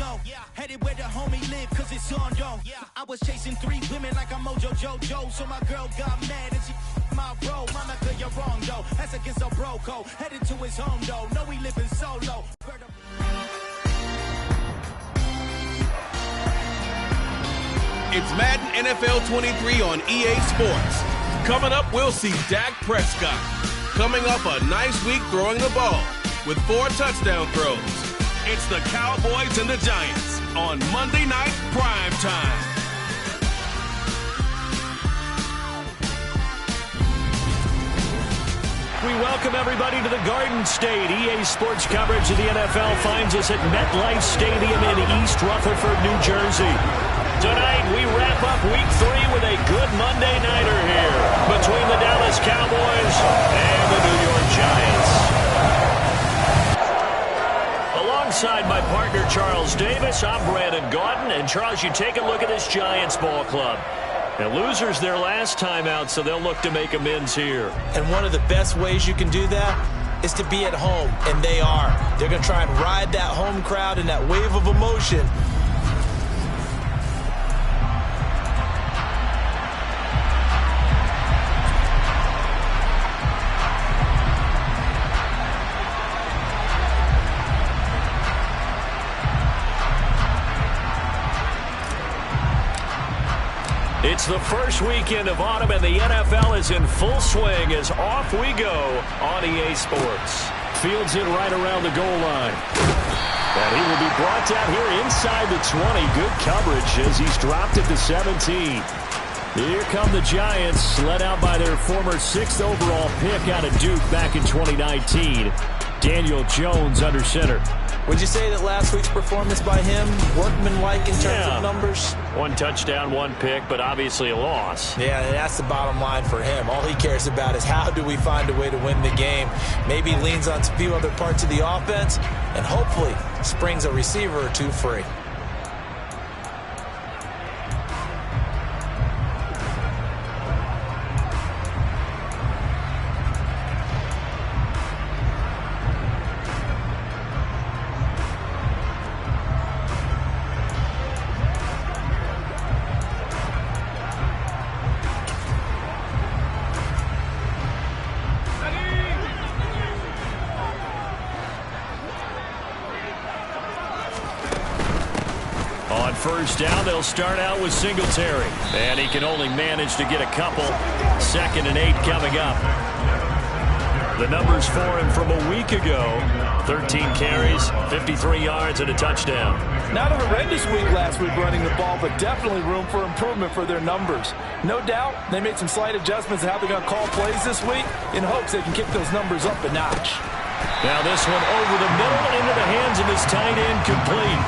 low. Headed where the homie live, cause it's on, yo. I was chasing 3 women like I'm Mojo Jojo, so my girl got mad and she my bro. Mama, girl, you're wrong, though. That's against a bro code. Headed to his home, though. No, he living solo. It's Madden NFL 23 on EA Sports. Coming up, we'll see Dak Prescott coming off a nice week throwing the ball with 4 touchdown throws. It's the Cowboys and the Giants on Monday Night Prime Time. We welcome everybody to the Garden State. EA Sports coverage of the NFL finds us at MetLife Stadium in East Rutherford, New Jersey. Tonight, we wrap up Week 3 with a good Monday nighter here between the Dallas Cowboys and the New York Giants. Alongside my partner, Charles Davis, I'm Brandon Gaudin. And, Charles, you take a look at this Giants ball club. The losers their last time out, so they'll look to make amends here. And one of the best ways you can do that is to be at home, and they are. They're going to try and ride that home crowd and that wave of emotion. It's the first weekend of autumn, and the NFL is in full swing as off we go on EA Sports. Fields it right around the goal line. And he will be brought down here inside the 20. Good coverage as he's dropped it to 17. Here come the Giants, led out by their former 6th overall pick out of Duke back in 2019. Daniel Jones under center. Would you say that last week's performance by him, workmanlike in terms of numbers? 1 touchdown, 1 pick, but obviously a loss. Yeah, and that's the bottom line for him. All he cares about is how do we find a way to win the game. Maybe leans on a few other parts of the offense, and hopefully springs a receiver or 2 free. First down, they'll start out with Singletary. And he can only manage to get a couple. 2nd and 8 coming up. The numbers for him from a week ago. 13 carries, 53 yards, and a touchdown. Not a horrendous week last week running the ball, but definitely room for improvement for their numbers. No doubt they made some slight adjustments in how they're going to call plays this week in hopes they can kick those numbers up a notch. Now this one over the middle into the hands of his tight end, complete.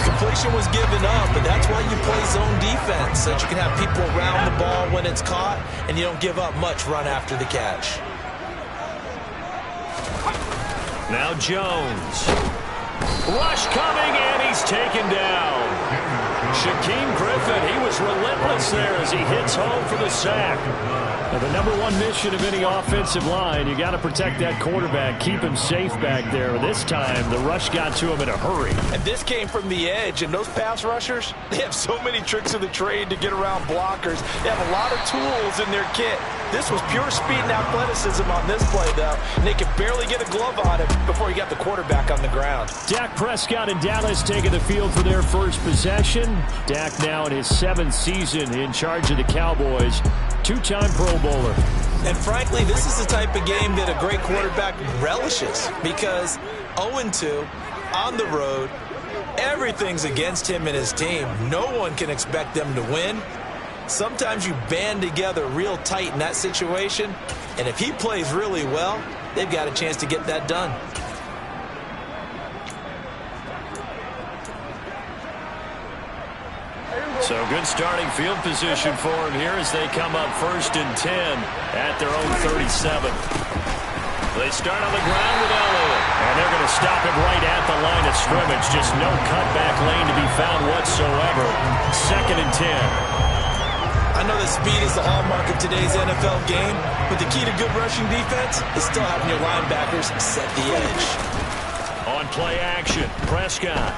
Completion was given up, but that's why you play zone defense, so that you can have people around the ball when it's caught, and you don't give up much run after the catch. Now Jones. Rush coming, and he's taken down. Shaquem Griffin, he was relentless there as he hits home for the sack. Now, the #1 mission of any offensive line, you got to protect that quarterback, keep him safe back there. This time, the rush got to him in a hurry. And this came from the edge, and those pass rushers, they have so many tricks of the trade to get around blockers. They have a lot of tools in their kit. This was pure speed and athleticism on this play, though, and they could barely get a glove on him before he got the quarterback on the ground. Dak Prescott and Dallas taking the field for their first possession. Dak now in his 7th season in charge of the Cowboys. 2-time Pro Bowler. And frankly, this is the type of game that a great quarterback relishes because 0-2 on the road, everything's against him and his team. No one can expect them to win. Sometimes you band together real tight in that situation, and if he plays really well, they've got a chance to get that done. So good starting field position for him here as they come up 1st and 10 at their own 37. They start on the ground with Elliott, and they're going to stop him right at the line of scrimmage. Just no cutback lane to be found whatsoever. 2nd and 10. I know that speed is the hallmark of today's NFL game, but the key to good rushing defense is still having your linebackers set the edge. On play action, Prescott.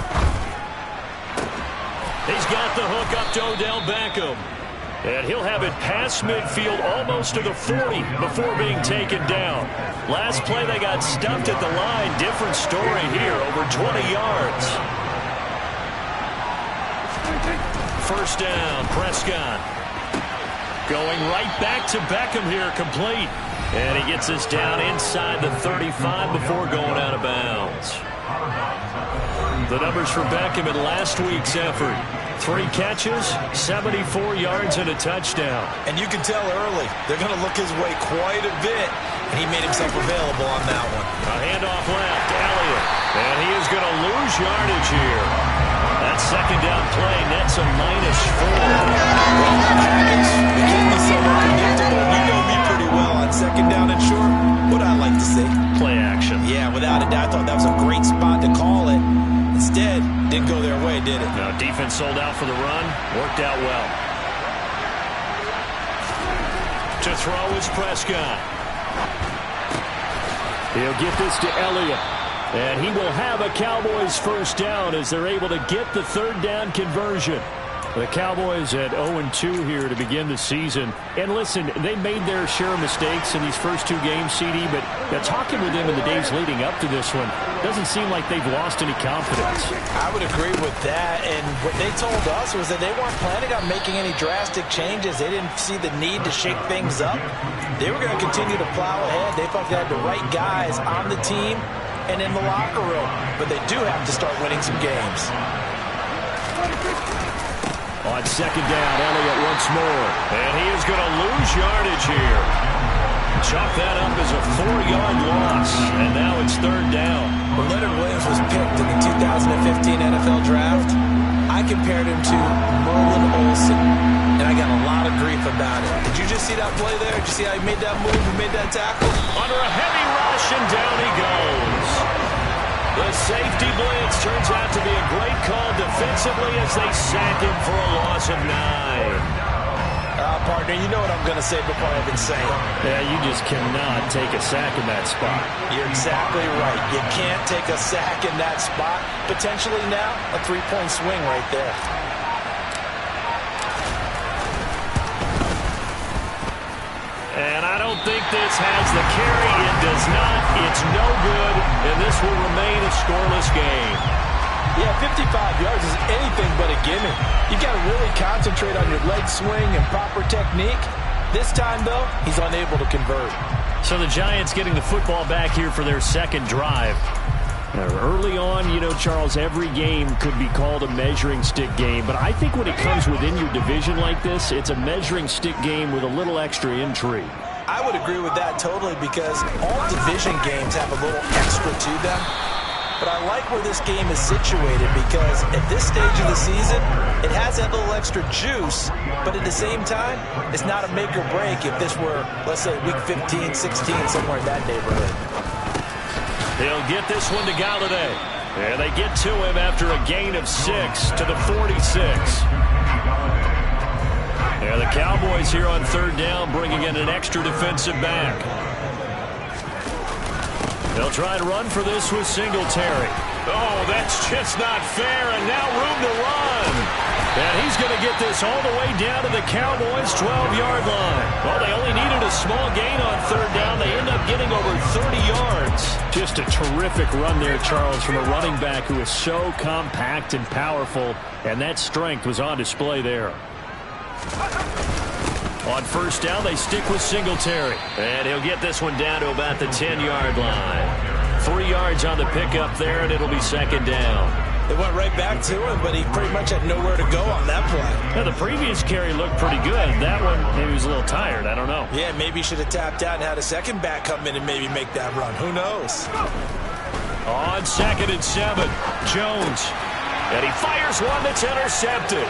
He's got the hook up to Odell Beckham. And he'll have it past midfield almost to the 40 before being taken down. Last play they got stuffed at the line. Different story here, over 20 yards. First down, Prescott. Going right back to Beckham here, complete. And he gets us down inside the 35 before going out of bounds. The numbers for Beckham in last week's effort. 3 catches, 74 yards, and a touchdown. And you can tell early, they're going to look his way quite a bit. And he made himself available on that one. A handoff left, Elliott. And he is going to lose yardage here. That second down play nets a -4. Well, Jackets, they can be so unpredictable. You know me pretty well on second down and short. What I like to see. Play action. Yeah, without a doubt, I thought that was a great spot to call it. Instead, didn't go their way, did it? No, defense sold out for the run. Worked out well. To throw is Prescott. He'll get this to Elliott. And he will have a Cowboys first down as they're able to get the third down conversion. The Cowboys at 0-2 here to begin the season. And listen, they made their share of mistakes in these first 2 games, CD, but talking with them in the days leading up to this one, doesn't seem like they've lost any confidence. I would agree with that, and what they told us was that they weren't planning on making any drastic changes. They didn't see the need to shake things up. They were going to continue to plow ahead. They felt they had the right guys on the team and in the locker room, but they do have to start winning some games. On second down, Elliott once more. And he is going to lose yardage here. Chalk that up as a 4-yard loss. And now it's third down. When Leonard Williams was picked in the 2015 NFL Draft, I compared him to Merlin Olsen. And I got a lot of grief about it. Did you just see that play there? Did you see how he made that move and made that tackle? Under a heavy rush, and down he goes. The safety blitz turns out to be a great call defensively as they sack him for a loss of 9. Partner, you know what I'm going to say before I even say it. Yeah, you just cannot take a sack in that spot. You're exactly right. You can't take a sack in that spot. Potentially now, a 3-point swing right there. And I don't think this has the carry. It does not. It's no good. And this will remain a scoreless game. Yeah, 55 yards is anything but a gimme. You got to really concentrate on your leg swing and proper technique. This time, though, he's unable to convert. So the Giants getting the football back here for their second drive. Early on, you know, Charles, every game could be called a measuring stick game. But I think when it comes within your division like this, it's a measuring stick game with a little extra intrigue. I would agree with that totally because all division games have a little extra to them. But I like where this game is situated because at this stage of the season, it has that little extra juice, but at the same time, it's not a make or break if this were, let's say, week 15, 16, somewhere in that neighborhood. He'll get this one to Galladay. And they get to him after a gain of 6 to the 46. Yeah, the Cowboys here on third down bringing in an extra defensive back. They'll try to run for this with Singletary. Oh, that's just not fair, and now room to run. And he's going to get this all the way down to the Cowboys' 12-yard line. Well, they only needed a small gain on third down. They end up getting over 30 yards. Just a terrific run there, Charles, from a running back who is so compact and powerful, and that strength was on display there. On first down, they stick with Singletary. And he'll get this one down to about the 10-yard line. 3 yards on the pickup there, and it'll be second down. They went right back to him, but he pretty much had nowhere to go on that play. Now, the previous carry looked pretty good. That one, maybe he was a little tired. I don't know. Yeah, maybe he should have tapped out and had a second back come in and maybe make that run. Who knows? On 2nd and 7, Jones. And he fires one that's intercepted.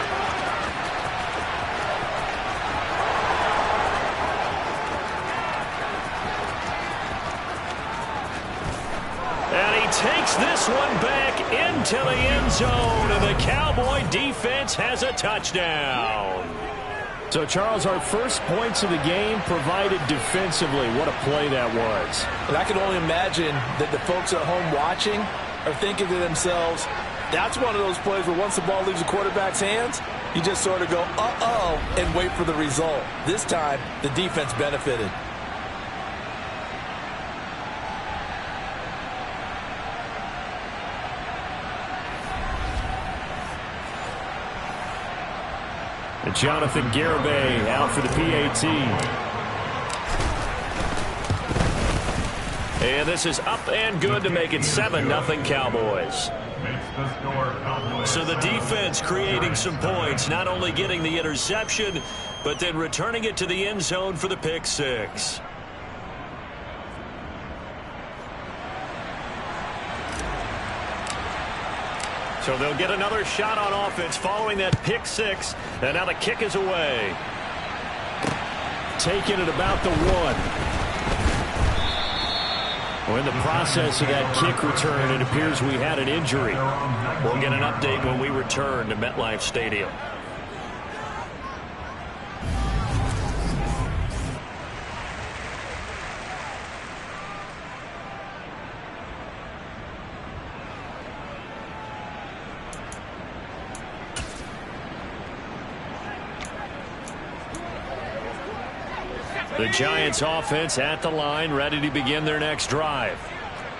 Takes this one back into the end zone, and the Cowboy defense has a touchdown. So, Charles, our first points of the game provided defensively. What a play that was. And I can only imagine that the folks at home watching are thinking to themselves, that's one of those plays where once the ball leaves the quarterback's hands, you just sort of go, uh-oh, and wait for the result. This time, the defense benefited. And Jonathan Garibay out for the PAT. And this is up and good to make it 7-0 Cowboys. So the defense creating some points, not only getting the interception, but then returning it to the end zone for the pick six. So they'll get another shot on offense following that pick six, and now the kick is away. Taken at about the 1. Well, in the process of that kick return, it appears we had an injury. We'll get an update when we return to MetLife Stadium. The Giants offense at the line, ready to begin their next drive.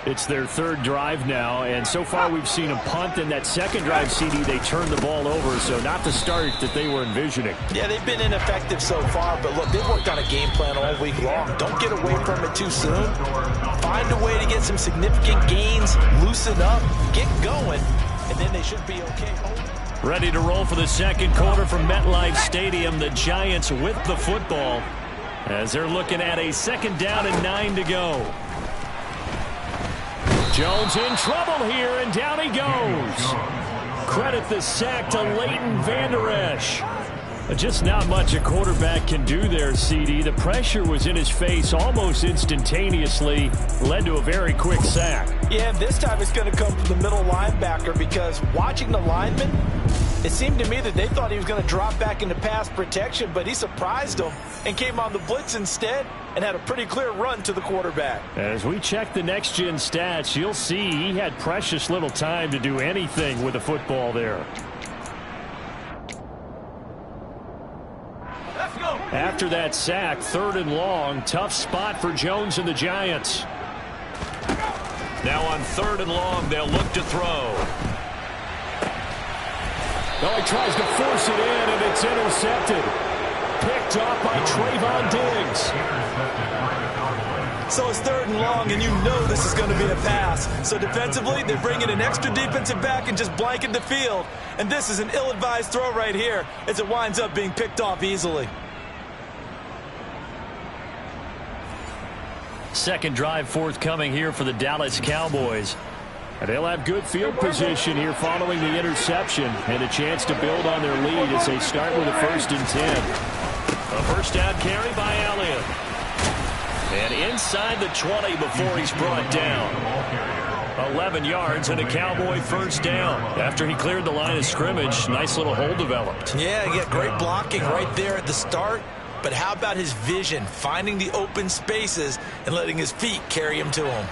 It's their third drive now, and so far we've seen a punt. In that second drive, CD, they turned the ball over, so not the start that they were envisioning. Yeah, they've been ineffective so far, but look, they've worked on a game plan all week long. Don't get away from it too soon. Find a way to get some significant gains, loosen up, get going, and then they should be okay. Ready to roll for the second quarter from MetLife Stadium. The Giants with the football, as they're looking at a 2nd down and 9 to go. Jones in trouble here, and down he goes. Credit the sack to Leighton Vander Esch. Just not much a quarterback can do there, CD. The pressure was in his face almost instantaneously, led to a very quick sack. Yeah, this time it's going to come from the middle linebacker, because watching the lineman, it seemed to me that they thought he was going to drop back into pass protection, but he surprised them and came on the blitz instead and had a pretty clear run to the quarterback. As we check the next-gen stats, you'll see he had precious little time to do anything with the football there. After that sack, 3rd and long, tough spot for Jones and the Giants. Now on 3rd and long, they'll look to throw. Oh, he tries to force it in, and it's intercepted. Picked off by Trayvon Diggs. So it's 3rd and long, and you know this is going to be a pass. So defensively, they bring in an extra defensive back and just blanket the field. And this is an ill-advised throw right here, as it winds up being picked off easily. Second drive forthcoming here for the Dallas Cowboys. And they'll have good field position here following the interception and a chance to build on their lead as they start with a 1st and 10. A first down carry by Elliott. And inside the 20 before he's brought down. 11 yards and a Cowboy 1st down. After he cleared the line of scrimmage, nice little hole developed. Yeah, he got great blocking right there at the start. But how about his vision, finding the open spaces and letting his feet carry him to him?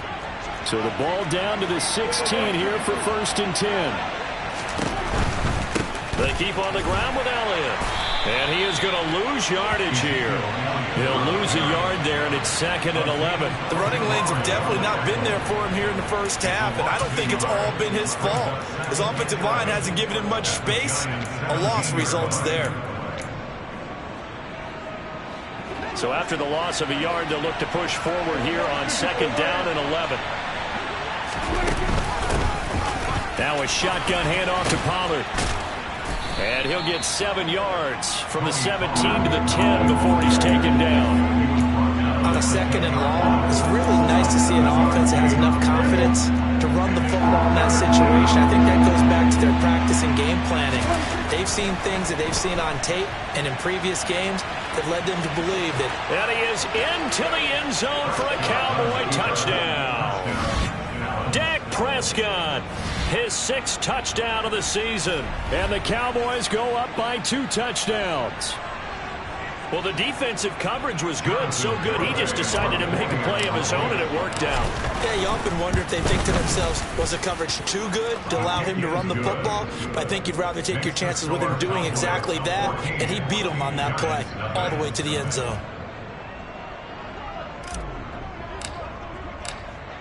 So the ball down to the 16 here for 1st and 10. They keep on the ground with Elliott. And he is going to lose yardage here. He'll lose a yard there, and it's 2nd and 11. The running lanes have definitely not been there for him here in the first half, and I don't think it's all been his fault. His offensive line hasn't given him much space. A loss results there. So after the loss of a yard, they'll look to push forward here on 2nd down and 11. Now a shotgun handoff to Pollard. And he'll get 7 yards from the 17 to the 10 before he's taken down. On a 2nd and long, it's really nice to see an offense that has enough confidence to run the football in that situation. I think that goes back to their practice and game planning. They've seen things that they've seen on tape and in previous games that led them to believe that. And he is into the end zone for a Cowboy touchdown. Dak Prescott, his 6th touchdown of the season. And the Cowboys go up by 2 touchdowns. Well, the defensive coverage was good, so good he just decided to make a play of his own, and it worked out. Yeah, you often wonder if they think to themselves, was the coverage too good to allow him to run the football? But I think you'd rather take your chances with him doing exactly that, and he beat him on that play all the way to the end zone.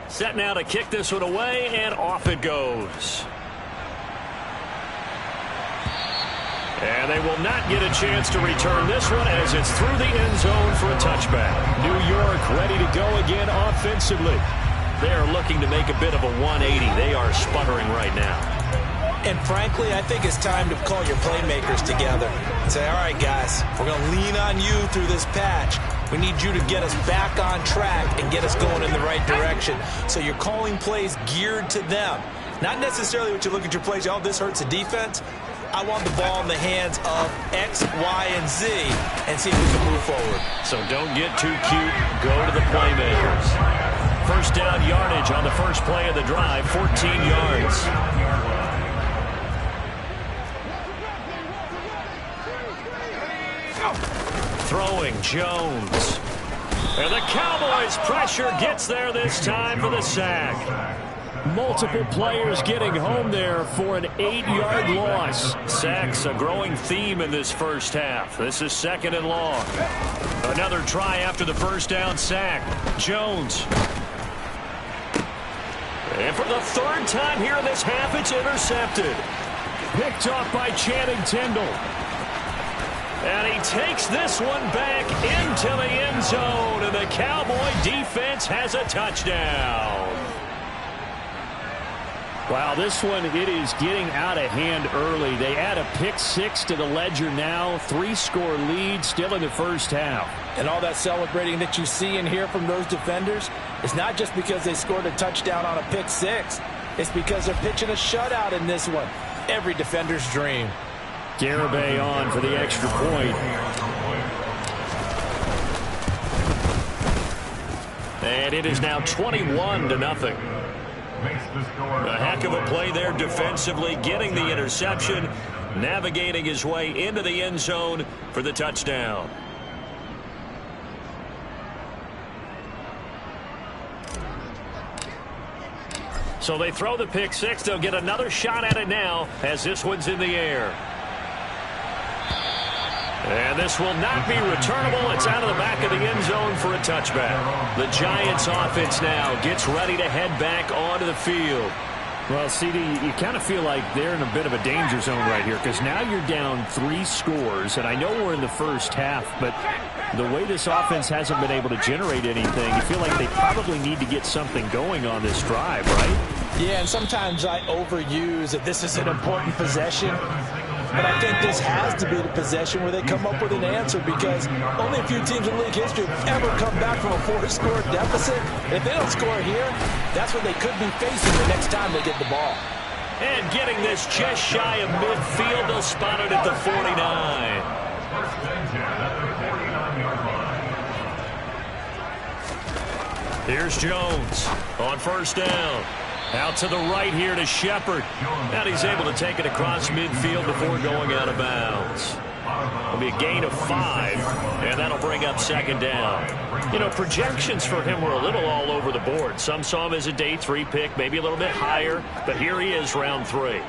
Set now to kick this one away, and off it goes. And they will not get a chance to return this one as it's through the end zone for a touchback. New York ready to go again offensively. They are looking to make a bit of a 180. They are sputtering right now. And frankly, I think it's time to call your playmakers together and say, all right, guys, we're going to lean on you through this patch. We need you to get us back on track and get us going in the right direction. So you're calling plays geared to them. Not necessarily what you look at your plays, oh, this hurts the defense. I want the ball in the hands of X, Y, and Z and see if we can move forward. So don't get too cute. Go to the playmakers. First down yardage on the first play of the drive, 14 yards. Throwing Jones. And the Cowboys' pressure gets there this time for the sack. Multiple players getting home there for an 8-yard loss. Sacks a growing theme in this first half. This is 2nd and long. Another try after the first down sack. Jones. And for the 3rd time here in this half, it's intercepted. Picked off by Channing Tindall. And he takes this one back into the end zone. And the Cowboy defense has a touchdown. Wow, this one, it is getting out of hand early. They add a pick 6 to the ledger now. 3-score lead still in the first half. And all that celebrating that you see and hear from those defenders is not just because they scored a touchdown on a pick 6. It's because they're pitching a shutout in this one. Every defender's dream. Garibay on for the extra point. And it is now 21-0. A heck of a play there defensively, getting the interception, navigating his way into the end zone for the touchdown. So they throw the pick 6. They'll get another shot at it now as this one's in the air. And this will not be returnable. It's out of the back of the end zone for a touchback. The Giants offense now gets ready to head back onto the field. Well, CD, you kind of feel like they're in a bit of a danger zone right here because now you're down 3 scores, and I know we're in the first half, but the way this offense hasn't been able to generate anything, you feel like they probably need to get something going on this drive, right? Yeah, and sometimes I overuse that this is an important possession. But I think this has to be the possession where they come up with an answer because only a few teams in league history have ever come back from a 4-score deficit. If they don't score here, that's what they could be facing the next time they get the ball. And getting this just shy of midfield, they'll spot it at the 49. Here's Jones on first down. Out to the right here to Shepard. And he's able to take it across midfield before going out of bounds. It'll be a gain of 5, and that'll bring up 2nd down. You know, projections for him were a little all over the board. Some saw him as a day 3 pick, maybe a little bit higher, but here he is, round 3.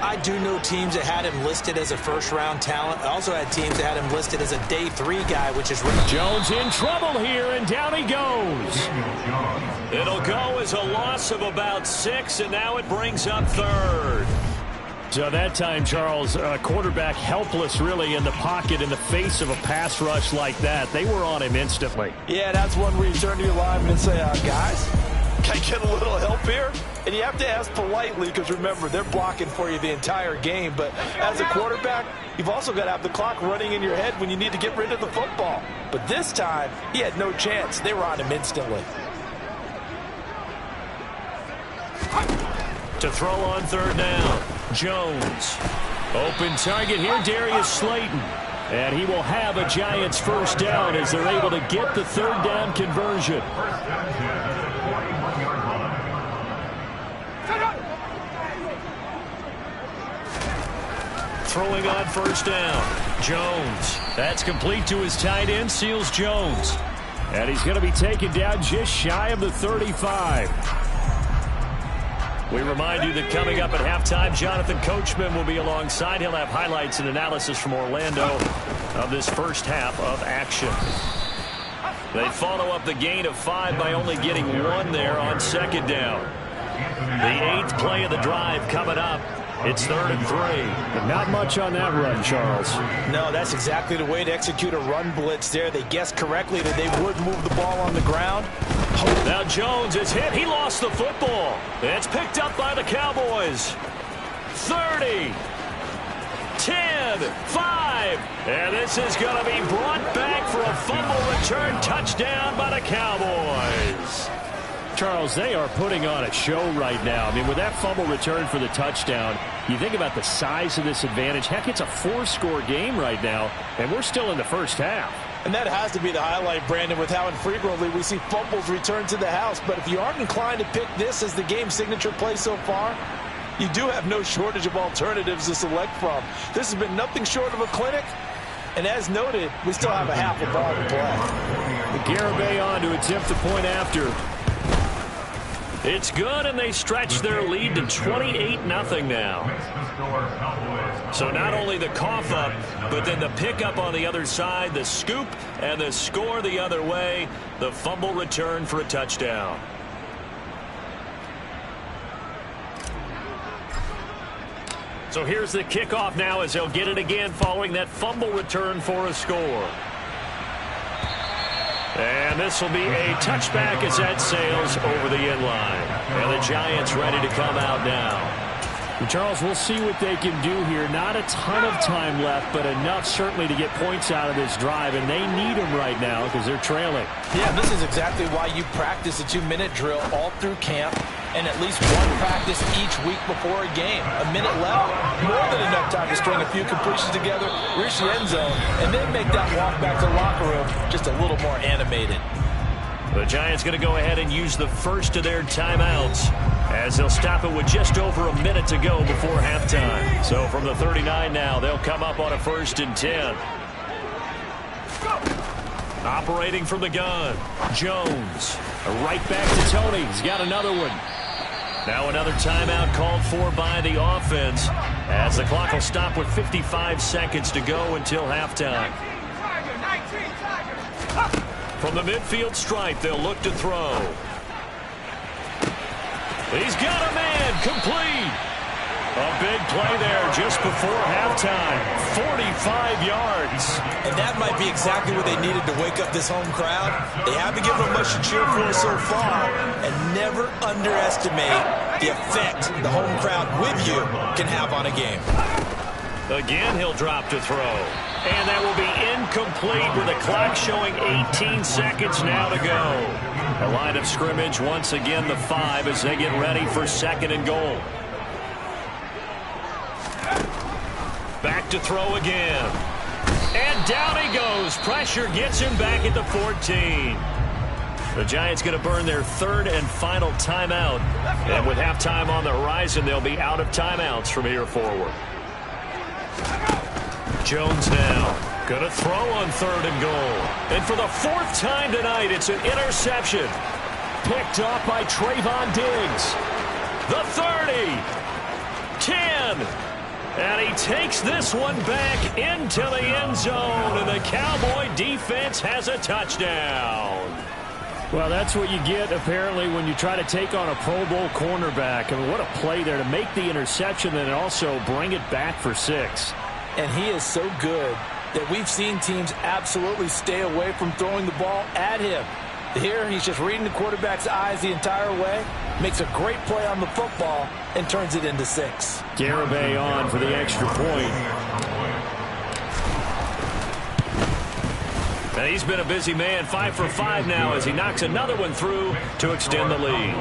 I do know teams that had him listed as a first-round talent. I also had teams that had him listed as a day 3 guy, which is... Jones in trouble here, and down he goes. It'll go as a loss of about 6, and now it brings up 3rd. So that time, Charles, quarterback helpless really in the pocket in the face of a pass rush like that. They were on him instantly. Yeah, that's one where you turn to your lineman and say, guys, can I get a little help here? And you have to ask politely because, remember, they're blocking for you the entire game. But as a quarterback, you've also got to have the clock running in your head when you need to get rid of the football. But this time, he had no chance. They were on him instantly. To throw on 3rd down, Jones. Open target here, Darius Slayton. And he will have a Giants first down as they're able to get the 3rd down conversion. Throwing on first down, Jones. That's complete to his tight end, Seals Jones. And he's going to be taken down just shy of the 35. We remind you that coming up at halftime, Jonathan Coachman will be alongside. He'll have highlights and analysis from Orlando of this first half of action. They follow up the gain of 5 by only getting 1 there on second down. The 8th play of the drive coming up. It's 3rd and 3. But not much on that run, Charles. No, that's exactly the way to execute a run blitz there. They guessed correctly that they would move the ball on the ground. Now Jones is hit. He lost the football. It's picked up by the Cowboys. 30, 10, 5. And this is going to be brought back for a fumble return touchdown by the Cowboys. Charles, they are putting on a show right now. I mean, with that fumble return for the touchdown, you think about the size of this advantage. Heck, it's a 4-score game right now, and we're still in the first half. And that has to be the highlight, Brandon, with how infrequently we see fumbles return to the house. But if you aren't inclined to pick this as the game signature play so far, you do have no shortage of alternatives to select from. This has been nothing short of a clinic. And as noted, we still have a half a ball to play. Garibay on to attempt the point after. It's good, and they stretch their lead to 28-0 now. So not only the cough up, but then the pickup on the other side, the scoop, and the score the other way, the fumble return for a touchdown. So here's the kickoff now as they'll get it again following that fumble return for a score. And this will be a touchback as that sails over the end line. And the Giants ready to come out now. Charles, we'll see what they can do here. Not a ton of time left, but enough certainly to get points out of this drive. And they need them right now because they're trailing. Yeah, this is exactly why you practice a 2-minute drill all through camp and at least one practice each week before a game. A minute left, more than enough time to string a few completions together, reach the end zone, and then make that walk back to the locker room just a little more animated. The Giants going to go ahead and use the first of their timeouts as they'll stop it with just over a minute to go before halftime. So from the 39 now, they'll come up on a 1st and 10. Operating from the gun, Jones. Right back to Tony. He's got another one. Now another timeout called for by the offense as the clock will stop with 55 seconds to go until halftime. From the midfield stripe, they'll look to throw. He's got a man, complete. A big play there just before halftime. 45 yards. And that might be exactly what they needed to wake up this home crowd. They haven't given them much to cheer for so far. And never underestimate the effect the home crowd with you can have on a game. Again, he'll drop to throw. And that will be incomplete with the clock showing 18 seconds now to go. A line of scrimmage, once again the 5 as they get ready for 2nd and goal. Back to throw again. And down he goes. Pressure gets him back at the 14. The Giants going to burn their 3rd and final timeout. And with halftime on the horizon, they'll be out of timeouts from here forward. Jones now going to throw on 3rd and goal. And for the 4th time tonight, it's an interception. Picked off by Trayvon Diggs. The 30. 10. And he takes this one back into the end zone, and the Cowboy defense has a touchdown. Well, that's what you get, apparently, when you try to take on a Pro Bowl cornerback. I mean, what a play there to make the interception and also bring it back for 6. And he is so good that we've seen teams absolutely stay away from throwing the ball at him. Here, he's just reading the quarterback's eyes the entire way, makes a great play on the football, and turns it into 6. Garibay on for the extra point. And he's been a busy man, 5 for 5 now as he knocks another one through to extend the lead.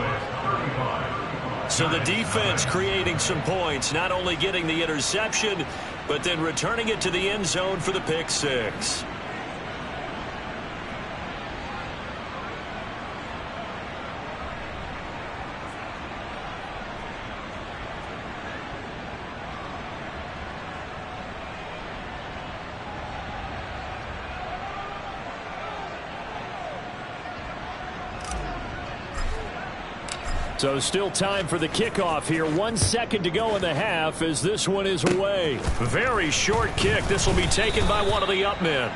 So the defense creating some points, not only getting the interception, but then returning it to the end zone for the pick 6. So still time for the kickoff here. 1 second to go in the half as this one is away. Very short kick. This will be taken by one of the up men.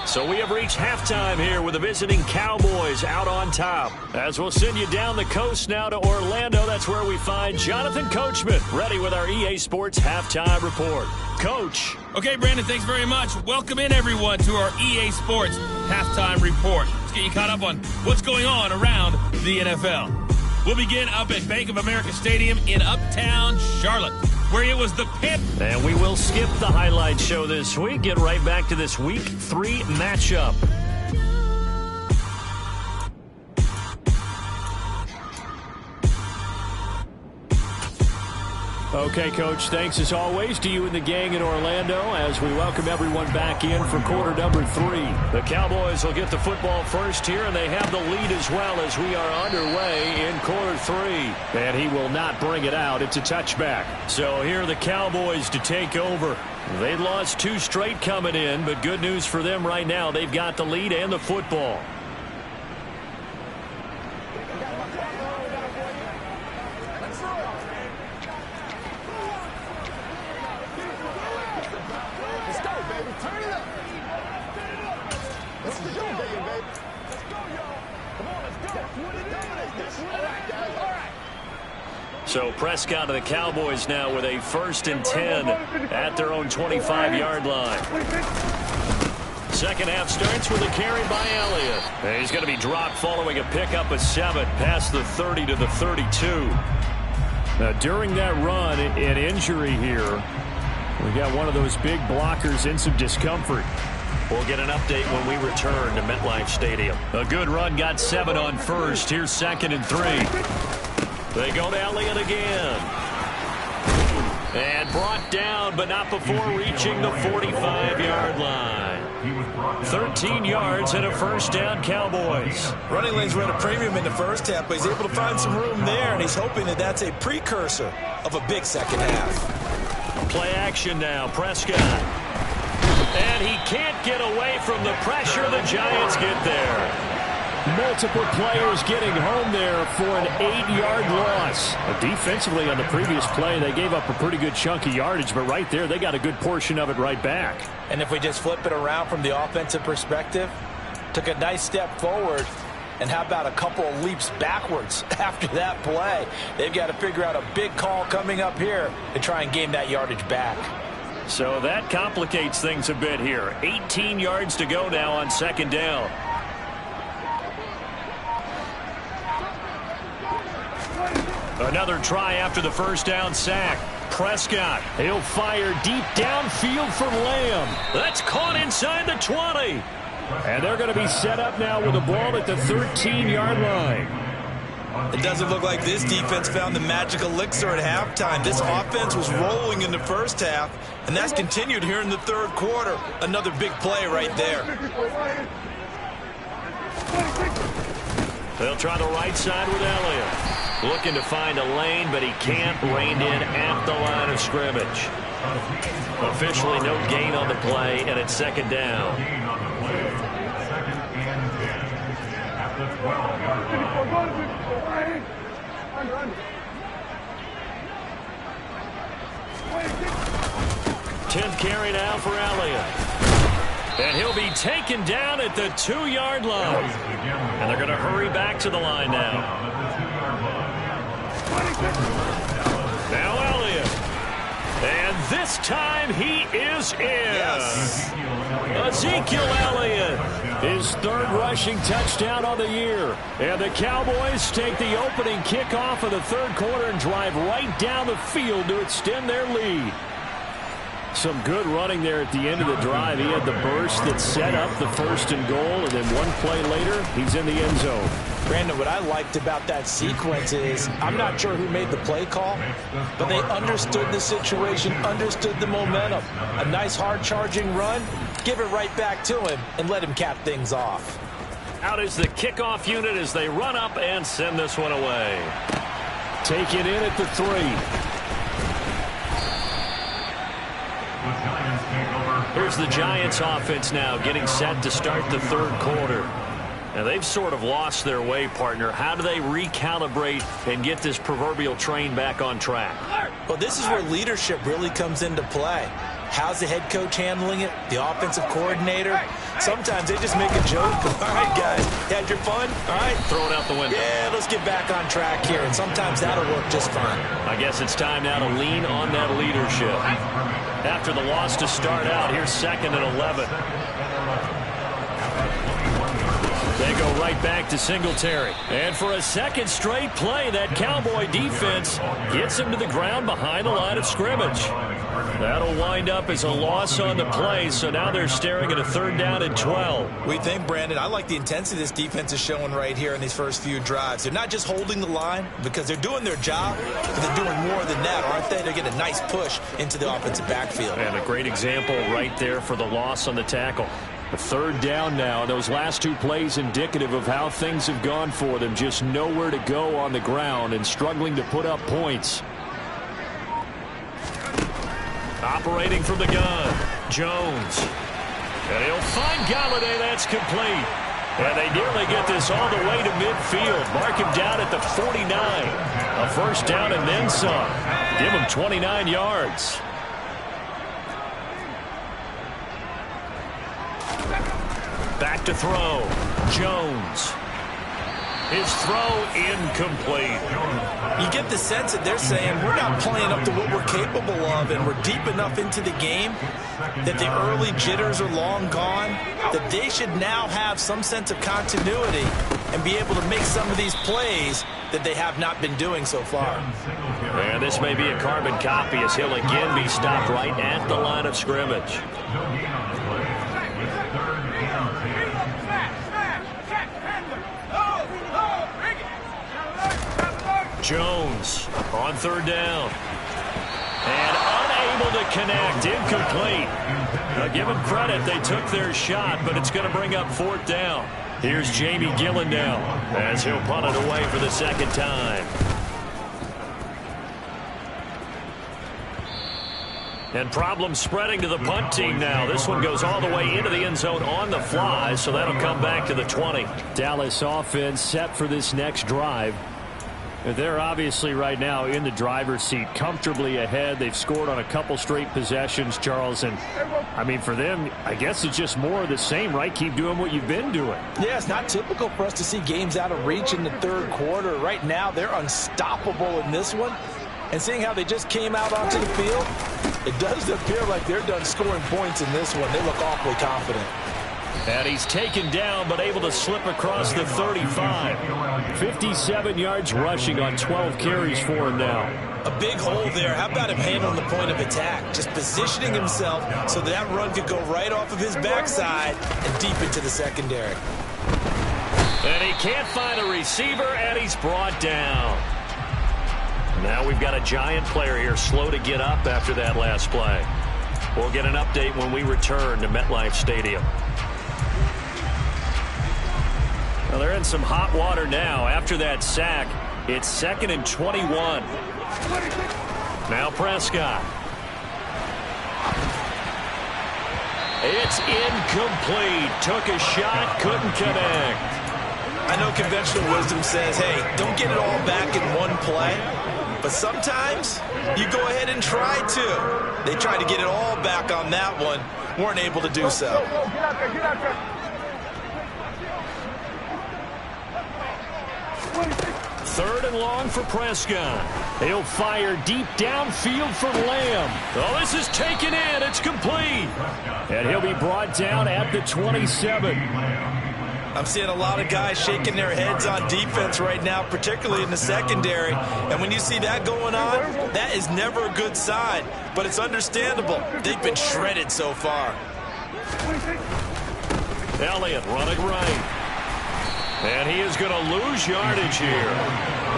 So we have reached halftime here with the visiting Cowboys out on top. As we'll send you down the coast now to Orlando, that's where we find Jonathan Coachman, ready with our EA Sports Halftime Report. Coach. Okay, Brandon, thanks very much. Welcome in, everyone, to our EA Sports Halftime Report. Let's get you caught up on what's going on around the NFL. We'll begin up at Bank of America Stadium in Uptown Charlotte, where it was the Panthers. And we will skip the highlight show this week. Get right back to this Week 3 matchup. Okay, Coach, thanks as always to you and the gang in Orlando as we welcome everyone back in for quarter number 3. The Cowboys will get the football first here, and they have the lead as well as we are underway in quarter 3. And he will not bring it out. It's a touchback. So here are the Cowboys to take over. They lost 2 straight coming in, but good news for them right now. They've got the lead and the football. So Prescott of the Cowboys now with a 1st and 10 at their own 25-yard line. Second half starts with a carry by Elliott. And he's going to be dropped following a pickup of 7 past the 30 to the 32. Now during that run, an injury here. We got one of those big blockers in some discomfort. We'll get an update when we return to MetLife Stadium. A good run, got 7 on first. Here's 2nd and 3. They go to Elliott again. And brought down, but not before reaching the 45-yard line. 13 yards and a 1st down, Cowboys. Running lanes were at a premium in the first half, but he's able to find some room there, and he's hoping that that's a precursor of a big second half. Play action now, Prescott. And he can't get away from the pressure. The Giants get there. Multiple players getting home there for an 8-yard loss. Defensively on the previous play, they gave up a pretty good chunk of yardage, but right there, they got a good portion of it right back. And if we just flip it around from the offensive perspective, took a nice step forward, and how about a couple of leaps backwards after that play? They've got to figure out a big call coming up here to try and gain that yardage back. So that complicates things a bit here. 18 yards to go now on 2nd down. Another try after the 1st down sack. Prescott, he'll fire deep downfield for Lamb. That's caught inside the 20. And they're going to be set up now with the ball at the 13-yard line. It doesn't look like this defense found the magic elixir at halftime. This offense was rolling in the first half, and that's continued here in the 3rd quarter. Another big play right there. They'll try the right side with Elliott. Looking to find a lane, but he can't. Reined in at the line of scrimmage. Officially no gain on the play, and it's 2nd down. Tenth carry now for Elliott. And he'll be taken down at the 2-yard line. And they're going to hurry back to the line now. Now Elliott. And this time he is in. Yes. Ezekiel Elliott. His 3rd rushing touchdown on the year. And the Cowboys take the opening kickoff of the 3rd quarter and drive right down the field to extend their lead. Some good running there at the end of the drive. He had the burst that set up the 1st and goal, and then one play later, he's in the end zone. Brandon, what I liked about that sequence is I'm not sure who made the play call, but they understood the situation, understood the momentum. A nice hard-charging run, give it right back to him, and let him cap things off. Out is the kickoff unit as they run up and send this one away. Take it in at the 3. Here's the Giants offense now getting set to start the 3rd quarter. And they've sort of lost their way, partner. How do they recalibrate and get this proverbial train back on track? Well, this is where leadership really comes into play. How's the head coach handling it? The offensive coordinator? Sometimes they just make a joke. All right, guys, you had your fun? All right. Throw it out the window. Yeah, let's get back on track here. And sometimes that'll work just fine. I guess it's time now to lean on that leadership. After the loss to start out, here's 2nd and 11. They go right back to Singletary. And for a second straight play, that Cowboy defense gets him to the ground behind the line of scrimmage. That'll wind up as a loss on the play, so now they're staring at a 3rd down and 12. We think, Brandon, I like the intensity this defense is showing right here in these first few drives. They're not just holding the line because they're doing their job, but they're doing more than that, aren't they? They're getting a nice push into the offensive backfield. And a great example right there for the loss on the tackle. A 3rd down now. Those last 2 plays indicative of how things have gone for them. Just nowhere to go on the ground and struggling to put up points. Operating from the gun, Jones. And he'll find Galladay. That's complete. And they nearly get this all the way to midfield. Mark him down at the 49. A 1st down and then some. Give him 29 yards. Back to throw. Jones. His throw incomplete. You get the sense that they're saying we're not playing up to what we're capable of, and we're deep enough into the game that the early jitters are long gone, that they should now have some sense of continuity and be able to make some of these plays that they have not been doing so far. And this may be a carbon copy as he'll again be stopped right at the line of scrimmage. Jones on 3rd down. And unable to connect. Incomplete. Now give them credit. They took their shot, but it's going to bring up 4th down. Here's Jamie Gillen now as he'll punt it away for the 2nd time. And problems spreading to the punt team now. This one goes all the way into the end zone on the fly, so that'll come back to the 20. Dallas offense set for this next drive. They're obviously right now in the driver's seat, comfortably ahead. They've scored on a couple straight possessions, Charles. And, I mean, for them, I guess it's just more of the same, right? Keep doing what you've been doing. Yeah, it's not typical for us to see games out of reach in the 3rd quarter. Right now, they're unstoppable in this one. And seeing how they just came out onto the field, it does appear like they're done scoring points in this one. They look awfully confident. And he's taken down, but able to slip across the 35. 57 yards rushing on 12 carries for him now. A big hole there. How about him handling the point of attack? Just positioning himself so that run could go right off of his backside and deep into the secondary. And he can't find a receiver, and he's brought down. Now we've got a giant player here slow to get up after that last play. We'll get an update when we return to MetLife Stadium. Well, they're in some hot water now. After that sack, it's 2nd and 21. Now Prescott. It's incomplete. Took a shot, couldn't connect. I know conventional wisdom says, hey, don't get it all back in one play. But sometimes you go ahead and try to. They tried to get it all back on that one. Weren't able to do so. Third and long for Prescott. He'll fire deep downfield for Lamb. Oh, this is taken in. It's complete. And he'll be brought down at the 27. I'm seeing a lot of guys shaking their heads on defense right now, particularly in the secondary. And when you see that going on, that is never a good sign. But it's understandable. They've been shredded so far. Elliott running right. And he is going to lose yardage here.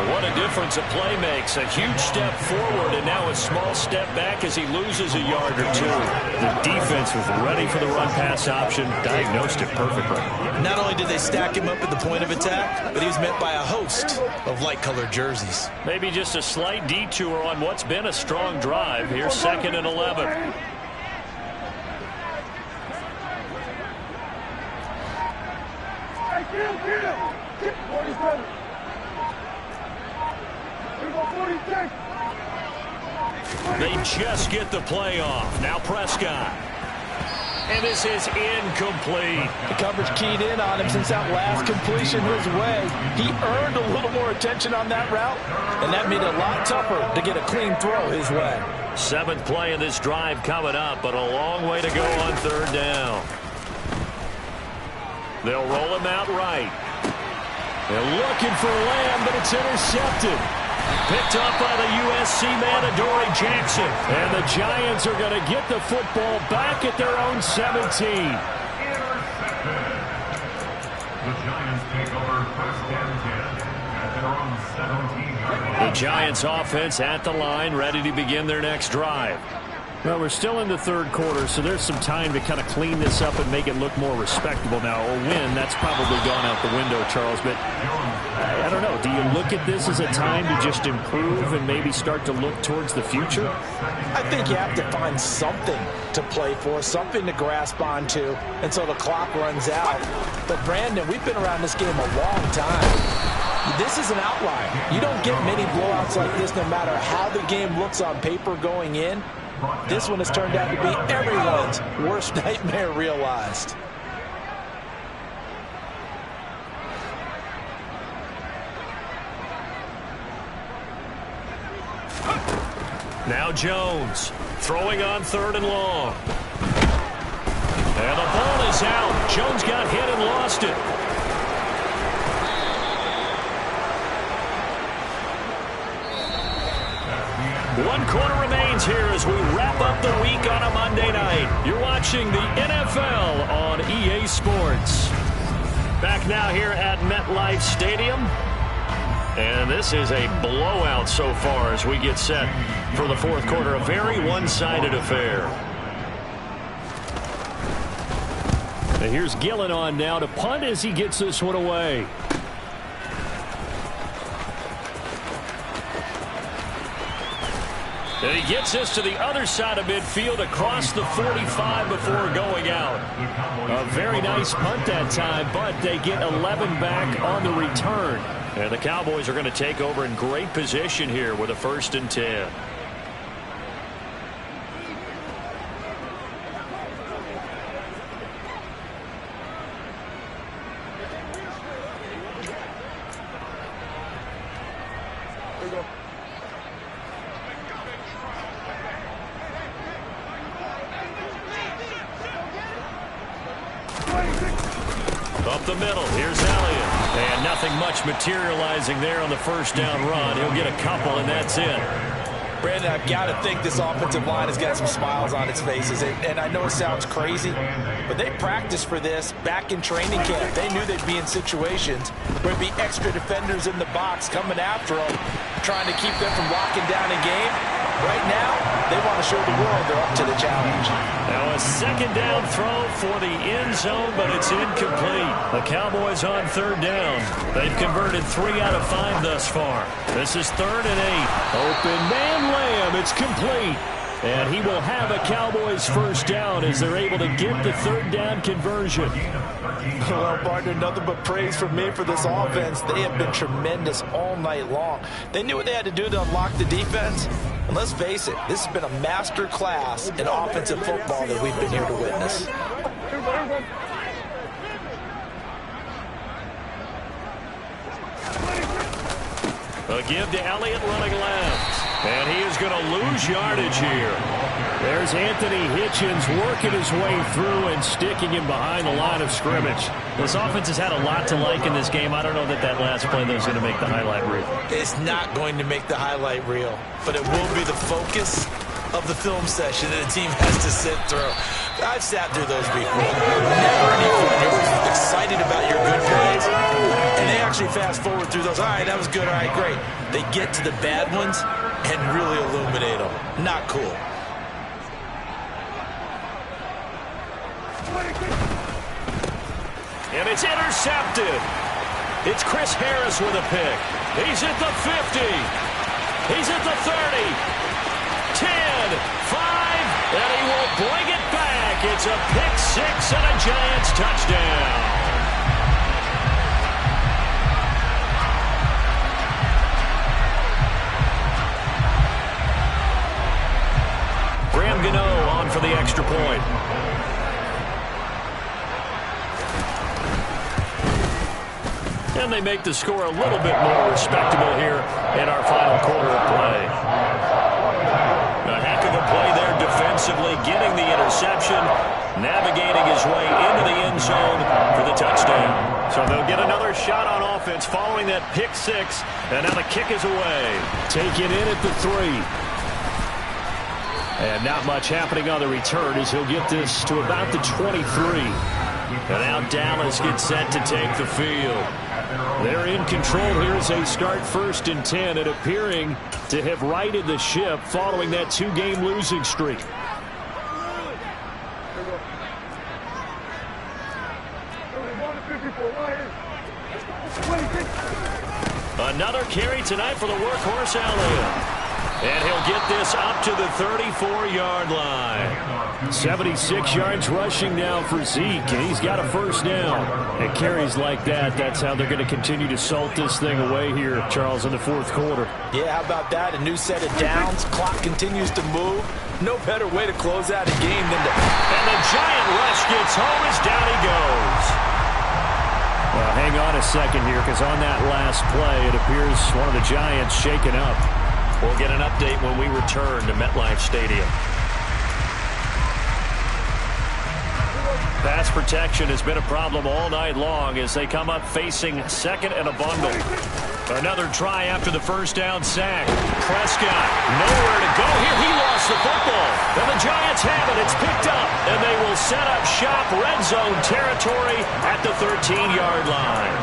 What a difference a play makes. A huge step forward and now a small step back as he loses a yard or two. The defense was ready for the run-pass option, diagnosed it perfectly. Not only did they stack him up at the point of attack, but he was met by a host of light-colored jerseys. Maybe just a slight detour on what's been a strong drive. Here's 2nd and 11. They just get the play off. Now Prescott. And this is incomplete. The coverage keyed in on him since that last completion his way. He earned a little more attention on that route, and that made it a lot tougher to get a clean throw his way. 7th play of this drive coming up, but a long way to go on 3rd down. They'll roll him out right. They're looking for Lamb, but it's intercepted. Picked up by the USC man, Adoree Jackson. And the Giants are going to get the football back at their own 17. The Giants take over 1st and 10 at their own 17. The Giants offense at the line, ready to begin their next drive. Well, we're still in the 3rd quarter, so there's some time to kind of clean this up and make it look more respectable now. A win, that's probably gone out the window, Charles. But I don't know. Do you look at this as a time to just improve and maybe start to look towards the future? I think you have to find something to play for, something to grasp onto until the clock runs out. But, Brandon, we've been around this game a long time. This is an outlier. You don't get many blowouts like this no matter how the game looks on paper going in. This one has turned out to be everyone's worst nightmare realized. Now Jones throwing on 3rd and long. And the ball is out. Jones got hit and lost it. One quarter remains here as we wrap up the week on a Monday night. You're watching the NFL on EA Sports. Back now here at MetLife Stadium. And this is a blowout so far as we get set for the 4th quarter. A very one-sided affair. And here's Gillen on now to punt as he gets this one away. And he gets this to the other side of midfield across the 45 before going out. A very nice punt that time, but they get 11 back on the return. And the Cowboys are going to take over in great position here with a 1st and 10. Up the middle, here's Elliott. And nothing much materializing there on the 1st down run. He'll get a couple, and that's it. Brandon, I've got to think this offensive line has got some smiles on its faces. And I know it sounds crazy, but they practiced for this back in training camp. They knew they'd be in situations where there'd be extra defenders in the box coming after them, trying to keep them from locking down a game. Right now, they want to show the world they're up to the challenge. Now a 2nd down throw for the end zone, but it's incomplete. The Cowboys on 3rd down. They've converted 3 out of 5 thus far. This is 3rd and 8. Open man Lamb. It's complete. And he will have a Cowboys 1st down as they're able to get the 3rd down conversion. Well, partner, nothing but praise from me for this offense. They have been tremendous all night long. They knew what they had to do to unlock the defense. And let's face it, this has been a master class in offensive football that we've been here to witness. A give to Elliott running left. And he is going to lose yardage here. There's Anthony Hitchens working his way through and sticking him behind the line of scrimmage. This offense has had a lot to like in this game. I don't know that last play is going to make the highlight reel. It's not going to make the highlight reel, but it will be the focus of the film session that the team has to sit through. I've sat through those before. Never any fun. You're always excited about your good plays, and they actually fast forward through those. All right, that was good. All right, great. They get to the bad ones and really illuminate them. Not cool. And it's intercepted. It's Chris Harris with a pick. He's at the 50. He's at the 30. 10, 5, and he will bring it back. It's a pick 6 and a Giants touchdown. for the extra point. And they make the score a little bit more respectable here in our final quarter of play. A heck of a play there defensively, getting the interception, navigating his way into the end zone for the touchdown. So they'll get another shot on offense following that pick six, and now the kick is away. Taken in at the 3. And not much happening on the return as he'll get this to about the 23. And now Dallas gets set to take the field. They're in control here as they start 1st and 10 and appearing to have righted the ship following that 2-game losing streak. Another carry tonight for the workhorse Elliott. And he'll get this up to the 34-yard line. 76 yards rushing now for Zeke, and he's got a first down. And carries like that, that's how they're going to continue to salt this thing away here, Charles, in the 4th quarter. Yeah, how about that? A new set of downs. Clock continues to move. No better way to close out a game than to... And the giant rush gets home as down he goes. Well, hang on a second here, because on that last play, it appears one of the Giants shaken up. We'll get an update when we return to MetLife Stadium. Pass protection has been a problem all night long as they come up facing 2nd and a bundle. Another try after the first down sack. Prescott, nowhere to go here. He lost the football. And the Giants have it. It's picked up. And they will set up shop red zone territory at the 13-yard line.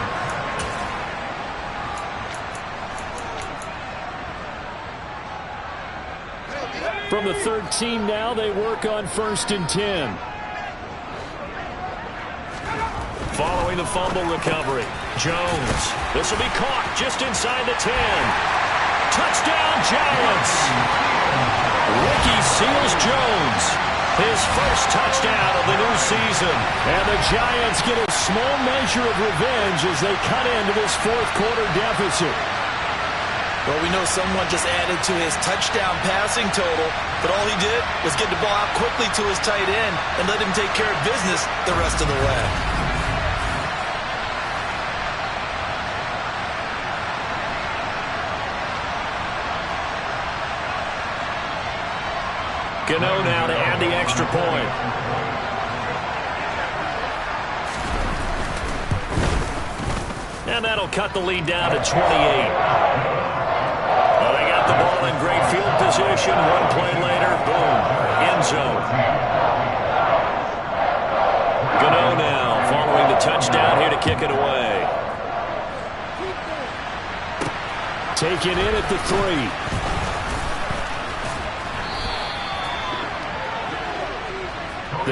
From the 13 now, they work on 1st and 10. Following the fumble recovery, Jones. This will be caught just inside the 10. Touchdown, Giants! Ricky seals Jones. His first touchdown of the new season. And the Giants get a small measure of revenge as they cut into this 4th quarter deficit. Well, we know someone just added to his touchdown passing total, but all he did was get the ball out quickly to his tight end and let him take care of business the rest of the way. Gano now to add the extra point. And that'll cut the lead down to 28. The ball in great field position. One play later, boom, end zone. Gano now following the touchdown here to kick it away. Taken in at the 3.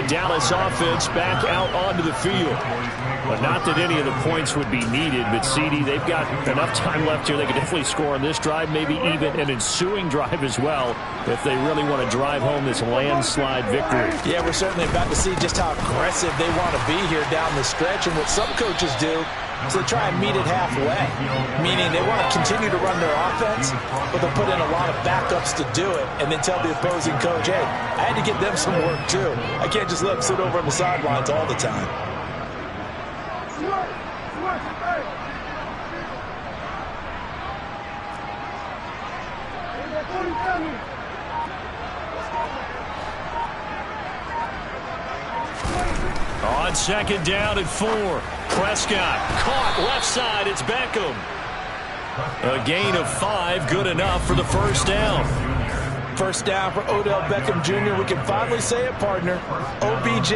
The Dallas offense back out onto the field. But not that any of the points would be needed, but CD, they've got enough time left here. They could definitely score on this drive, maybe even an ensuing drive as well, if they really want to drive home this landslide victory. Yeah, we're certainly about to see just how aggressive they want to be here down the stretch. And what some coaches do is they try and meet it halfway, meaning they want to continue to run their offense, but they'll put in a lot of backups to do it and then tell the opposing coach, hey, I had to give them some work too. I can't just let them sit over on the sidelines all the time. On 2nd down and 4. Prescott caught left side. It's Beckham. A gain of 5, good enough for the first down. First down for Odell Beckham Jr. We can finally say it, partner. OBJ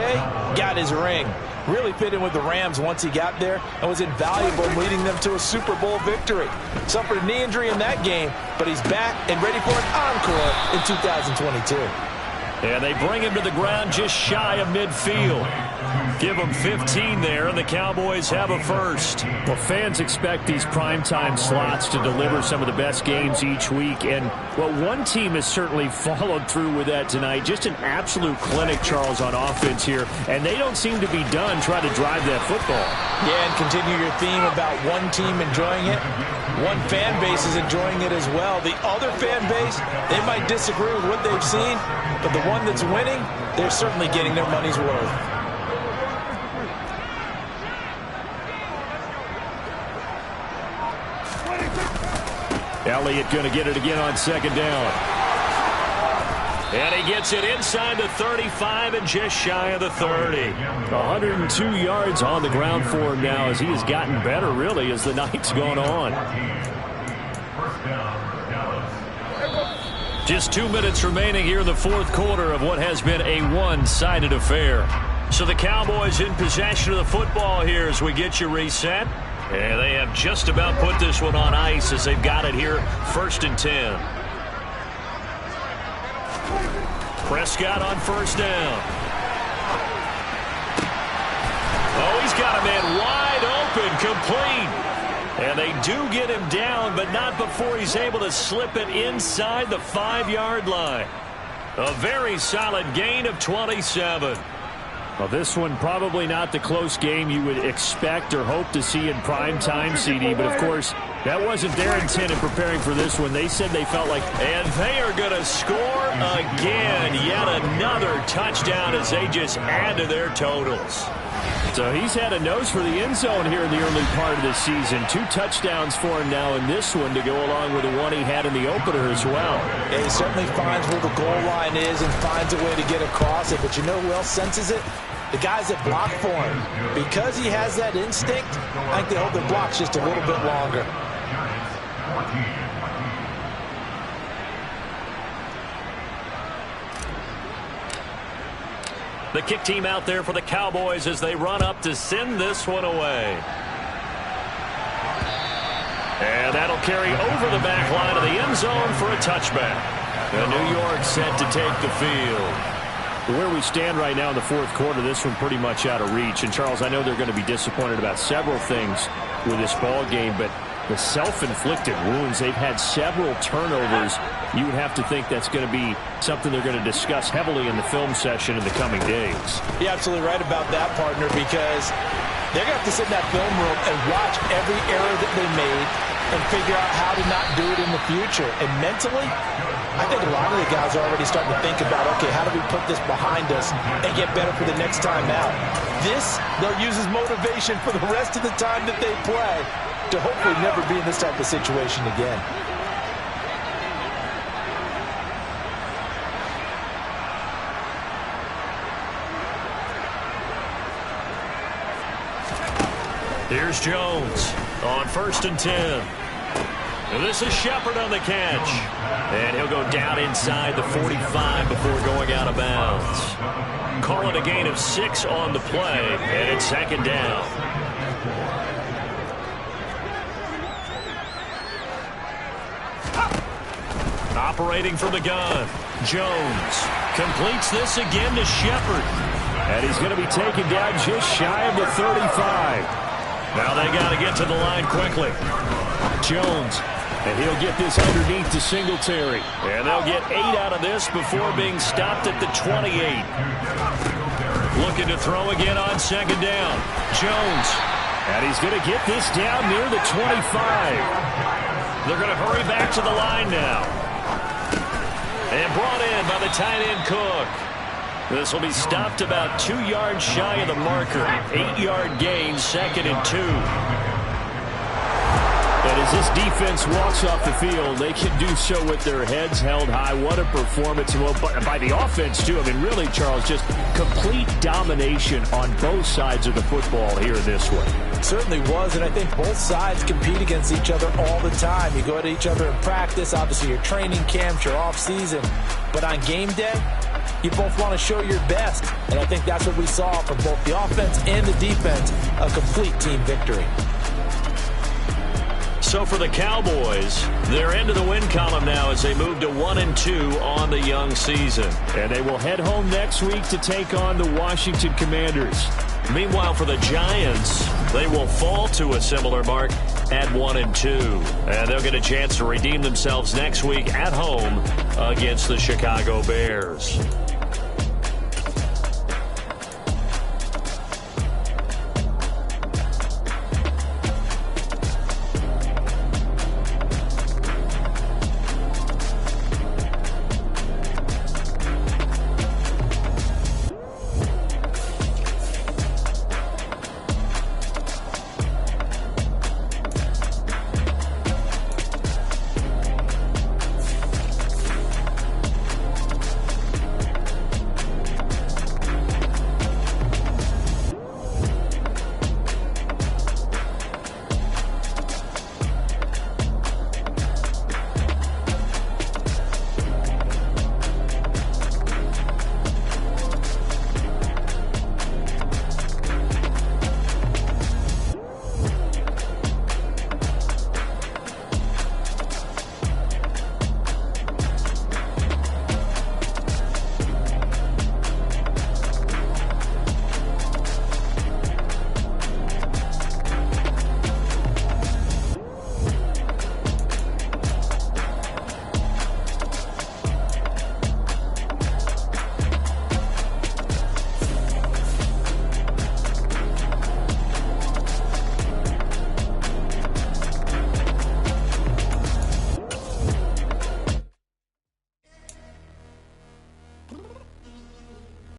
got his ring. Really fit in with the Rams once he got there and was invaluable in leading them to a Super Bowl victory. Suffered a knee injury in that game, but he's back and ready for an encore in 2022. And they bring him to the ground just shy of midfield. Give them 15 there, and the Cowboys have a first. Well, fans expect these primetime slots to deliver some of the best games each week. And, well, one team has certainly followed through with that tonight. Just an absolute clinic, Charles, on offense here. And they don't seem to be done trying to drive that football. Yeah, and continue your theme about one team enjoying it. One fan base is enjoying it as well. The other fan base, they might disagree with what they've seen, but the one that's winning, they're certainly getting their money's worth. Elliott going to get it again on second down. And he gets it inside the 35 and just shy of the 30. 102 yards on the ground for him now as he has gotten better, really, as the night's gone on. Just 2 minutes remaining here in the fourth quarter of what has been a one-sided affair. So the Cowboys in possession of the football here as we get you reset. And they have just about put this one on ice as they've got it here, 1st and 10. Prescott on first down. Oh, he's got a man wide open, complete. And they do get him down, but not before he's able to slip it inside the 5-yard line. A very solid gain of 27. Well, this one probably not the close game you would expect or hope to see in prime time, CD. But, of course, that wasn't their intent in preparing for this one. They said they felt like, and they are going to score again. Yet another touchdown as they just add to their totals. So he's had a nose for the end zone here in the early part of the season. 2 touchdowns for him now in this one to go along with the one he had in the opener as well. Yeah, he certainly finds where the goal line is and finds a way to get across it. But you know who else senses it? The guys that block for him. Because he has that instinct, I think they hold their blocks just a little bit longer. The kick team out there for the Cowboys as they run up to send this one away. And that'll carry over the back line of the end zone for a touchback. And New York set to take the field. Where we stand right now in the fourth quarter, this one pretty much out of reach. And, Charles, I know they're going to be disappointed about several things with this ball game, but the self-inflicted wounds, they've had several turnovers. You would have to think that's going to be something they're going to discuss heavily in the film session in the coming days. You're absolutely right about that, partner, because they're going to have to sit in that film room and watch every error that they made and figure out how to not do it in the future. And mentally, I think a lot of the guys are already starting to think about, okay, how do we put this behind us and get better for the next time out? This, they'll use as motivation for the rest of the time that they play to hopefully never be in this type of situation again. Here's Jones on 1st and 10. And this is Shepard on the catch. And he'll go down inside the 45 before going out of bounds. Call it a gain of 6 on the play, and it's 2nd down. Operating from the gun, Jones completes this again to Shepard. And he's going to be taken down just shy of the 35. Now they got to get to the line quickly. Jones, and he'll get this underneath to Singletary. And they'll get 8 out of this before being stopped at the 28. Looking to throw again on 2nd down. Jones, and he's going to get this down near the 25. They're going to hurry back to the line now. And brought in by the tight end Cook. This will be stopped about 2 yards shy of the marker. 8-yard gain, 2nd and 2. And as this defense walks off the field, they can do so with their heads held high. What a performance by the offense, too. I mean, really, Charles, just complete domination on both sides of the football here in this one. It certainly was, and I think both sides compete against each other all the time. You go at each other in practice, obviously your training camps, your off-season. But on game day, you both want to show your best. And I think that's what we saw from both the offense and the defense, a complete team victory. So for the Cowboys, they're into the win column now as they move to 1-2 on the young season. And they will head home next week to take on the Washington Commanders. Meanwhile, for the Giants, they will fall to a similar mark at 1-2. And they'll get a chance to redeem themselves next week at home against the Chicago Bears.